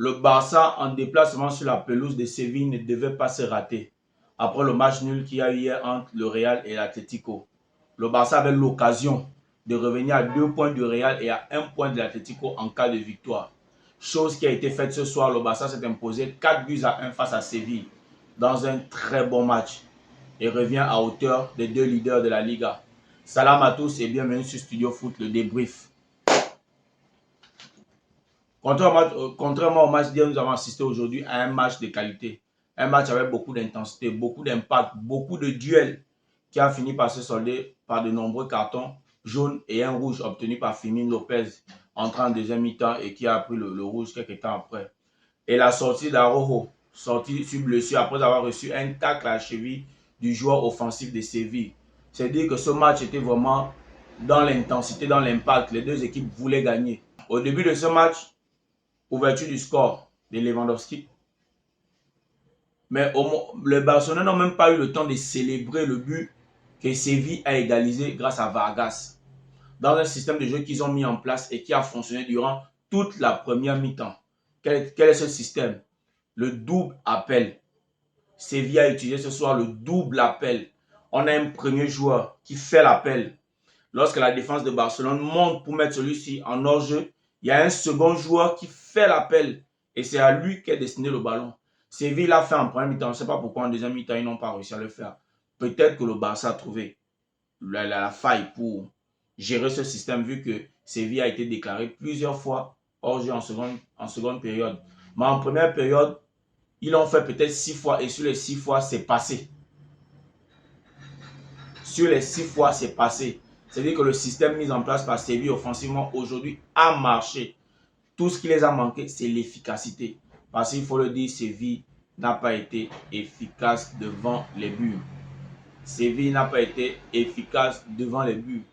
Le Barça en déplacement sur la pelouse de Séville ne devait pas se rater. Après le match nul qu'il y a eu hier entre le Real et l'Atlético, le Barça avait l'occasion de revenir à 2 points du Real et à 1 point de l'Atlético en cas de victoire. Chose qui a été faite ce soir, le Barça s'est imposé 4-1 face à Séville dans un très bon match et revient à hauteur des 2 leaders de la Liga. Salam à tous et bienvenue sur Studio Foot, le débrief. Contrairement au match d'hier, nous avons assisté aujourd'hui à un match de qualité. Un match avec beaucoup d'intensité, beaucoup d'impact, beaucoup de duels qui a fini par se solder par de nombreux cartons jaunes et un rouge obtenu par Firmín Lopez entrant en deuxième mi-temps et qui a pris le rouge quelques temps après. Et la sortie d'Araujo, sortie sur blessure après avoir reçu un tacle à la cheville du joueur offensif de Séville. C'est dire que ce match était vraiment dans l'intensité, dans l'impact. Les deux équipes voulaient gagner. Au début de ce match, ouverture du score de Lewandowski. Mais les Barcelonais n'ont même pas eu le temps de célébrer le but que Séville a égalisé grâce à Vargas. Dans un système de jeu qu'ils ont mis en place et qui a fonctionné durant toute la première mi-temps. Quel est ce système? Le double appel. Séville a utilisé ce soir le double appel. On a un premier joueur qui fait l'appel. Lorsque la défense de Barcelone monte pour mettre celui-ci en hors-jeu, il y a un second joueur qui fait l'appel et c'est à lui qu'est destiné le ballon. Séville l'a fait en première mi-temps. Je ne sais pas pourquoi en deuxième mi-temps, ils n'ont pas réussi à le faire. Peut-être que le Barça a trouvé la faille pour gérer ce système vu que Séville a été déclaré plusieurs fois hors-jeu en seconde période. Mais en première période, ils l'ont fait peut-être 6 fois et sur les 6 fois, c'est passé. Sur les 6 fois, c'est passé. C'est-à-dire que le système mis en place par Séville offensivement aujourd'hui a marché. Tout ce qui les a manqué, c'est l'efficacité. Parce qu'il faut le dire, Séville n'a pas été efficace devant les buts. Séville n'a pas été efficace devant les buts.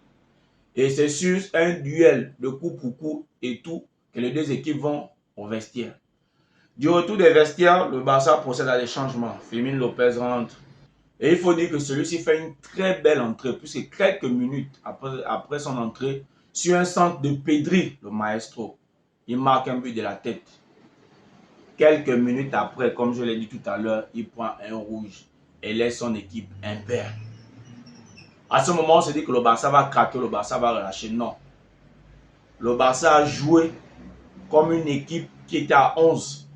Et c'est sur un duel de coup pour coup et tout que les deux équipes vont au vestiaire. Du retour des vestiaires, le Barça procède à des changements. Firmín Lopez rentre. Et il faut dire que celui-ci fait une très belle entrée, puisque quelques minutes après son entrée, sur un centre de Pedri, le maestro, il marque un but de la tête. Quelques minutes après, comme je l'ai dit tout à l'heure, il prend un rouge et laisse son équipe impair. À ce moment, on se dit que le Barça va craquer, le Barça va relâcher. Non. Le Barça a joué comme une équipe qui était à 11.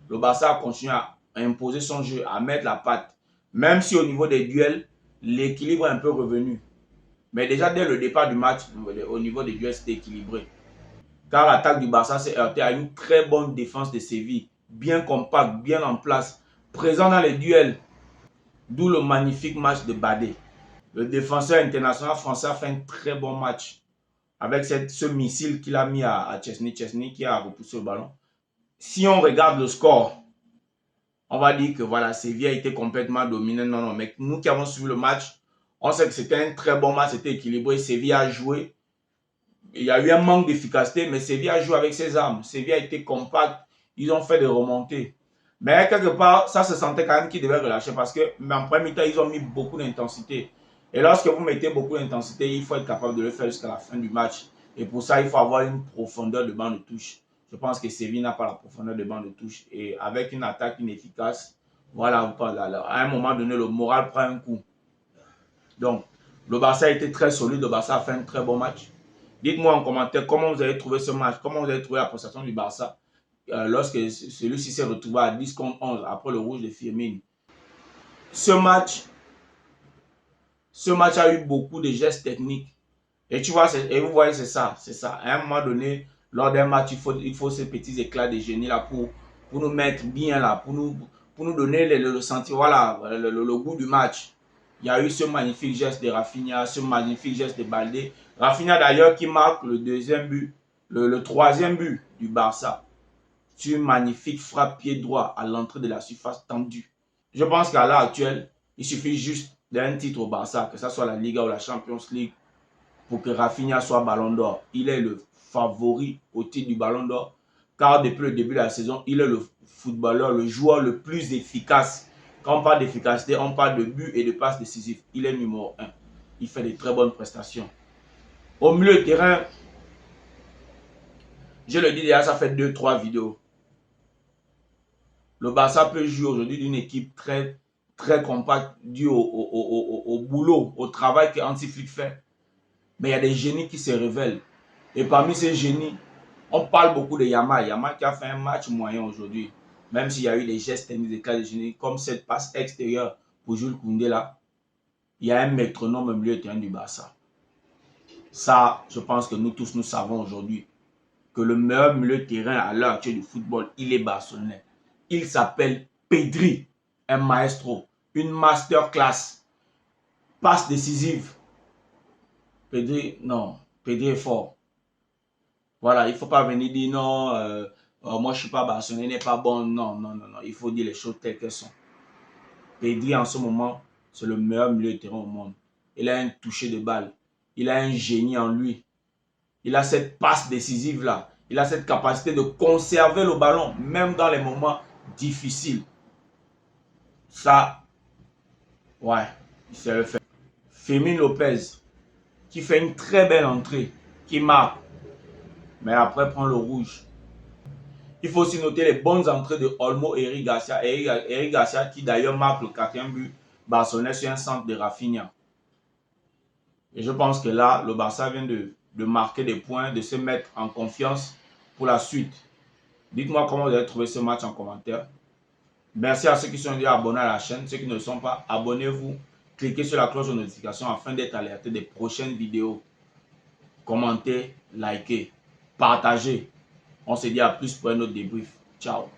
Le Barça a continué à imposer son jeu, à mettre la patte. Même si au niveau des duels, l'équilibre est un peu revenu. Mais déjà dès le départ du match, au niveau des duels, c'était équilibré. Car l'attaque du Barça s'est heurtée à une très bonne défense de Séville. Bien compacte, bien en place, présent dans les duels. D'où le magnifique match de Badé. Le défenseur international français a fait un très bon match. Avec ce missile qu'il a mis à Chesney. Chesney qui a repoussé le ballon. Si on regarde le score, on va dire que voilà, Séville a été complètement dominé. Non, mais nous qui avons suivi le match, on sait que c'était un très bon match, c'était équilibré. Séville a joué. Il y a eu un manque d'efficacité, mais Séville a joué avec ses armes. Séville a été compact. Ils ont fait des remontées. Mais quelque part, ça se sentait quand même qu'ils devaient relâcher parce qu'en premier temps, ils ont mis beaucoup d'intensité. Et lorsque vous mettez beaucoup d'intensité, il faut être capable de le faire jusqu'à la fin du match. Et pour ça, il faut avoir une profondeur de banc de touche. Je pense que Séville n'a pas la profondeur de banc de touche. Et avec une attaque inefficace, voilà, à un moment donné, le moral prend un coup. Donc, le Barça a été très solide. Le Barça a fait un très bon match. Dites-moi en commentaire comment vous avez trouvé ce match, comment vous avez trouvé la prestation du Barça lorsque celui-ci s'est retrouvé à 10 contre 11 après le rouge de Firmín. Ce match a eu beaucoup de gestes techniques. Et tu vois, et vous voyez, c'est ça. À un moment donné, lors d'un match, il faut ces petits éclats de génie là pour nous mettre bien là, pour nous donner le sentiment, voilà, le goût du match. Il y a eu ce magnifique geste de Rafinha, ce magnifique geste de Baldé. Rafinha d'ailleurs qui marque le deuxième but, le troisième but du Barça. Sur une magnifique frappe pied droit à l'entrée de la surface tendue. Je pense qu'à l'heure actuelle, il suffit juste d'un titre au Barça, que ce soit la Liga ou la Champions League, pour que Rafinha soit Ballon d'Or. Il est le favori au titre du Ballon d'Or, car depuis le début de la saison, il est le footballeur, le joueur le plus efficace. Quand on parle d'efficacité, on parle de buts et de passes décisives. Il est numéro 1. Il fait de très bonnes prestations. Au milieu de terrain, je le dis déjà, ça fait 2-3 vidéos. Le Barça peut jouer aujourd'hui d'une équipe très, très compacte due au boulot, au travail que Hansi Flick fait. Mais il y a des génies qui se révèlent. Et parmi ces génies, on parle beaucoup de Yamal. Yamal qui a fait un match moyen aujourd'hui. Même s'il y a eu des gestes techniques de cas de génie, comme cette passe extérieure pour Jules Koundé là, il y a un métronome au milieu de terrain du Barça. Ça, je pense que nous tous, nous savons aujourd'hui que le meilleur milieu de terrain à l'heure actuelle du football, il est barcelonais. Il s'appelle Pedri, un maestro, une masterclass, passe décisive. Pedri, non, Pedri est fort. Voilà, il ne faut pas venir dire non, moi je ne suis pas barcelonais, il n'est pas bon. Non, non, non, non, il faut dire les choses telles qu'elles sont. Pedri en ce moment, c'est le meilleur milieu de terrain au monde. Il a un toucher de balle, il a un génie en lui. Il a cette passe décisive là. Il a cette capacité de conserver le ballon, même dans les moments difficiles. Ça, ouais, il sait le faire. Fermin Lopez, qui fait une très belle entrée, qui marque, mais après prend le rouge. Il faut aussi noter les bonnes entrées de Olmo et Eric Garcia. Eric Garcia qui d'ailleurs marque le 4e but barcelonais sur un centre de Rafinha. Et je pense que là, le Barça vient de marquer des points, de se mettre en confiance pour la suite. Dites-moi comment vous avez trouvé ce match en commentaire. Merci à ceux qui sont déjà abonnés à la chaîne. Ceux qui ne le sont pas, abonnez-vous. Cliquez sur la cloche de notification afin d'être alerté des prochaines vidéos. Commentez, likez, partagez. On se dit à plus pour un autre débrief. Ciao.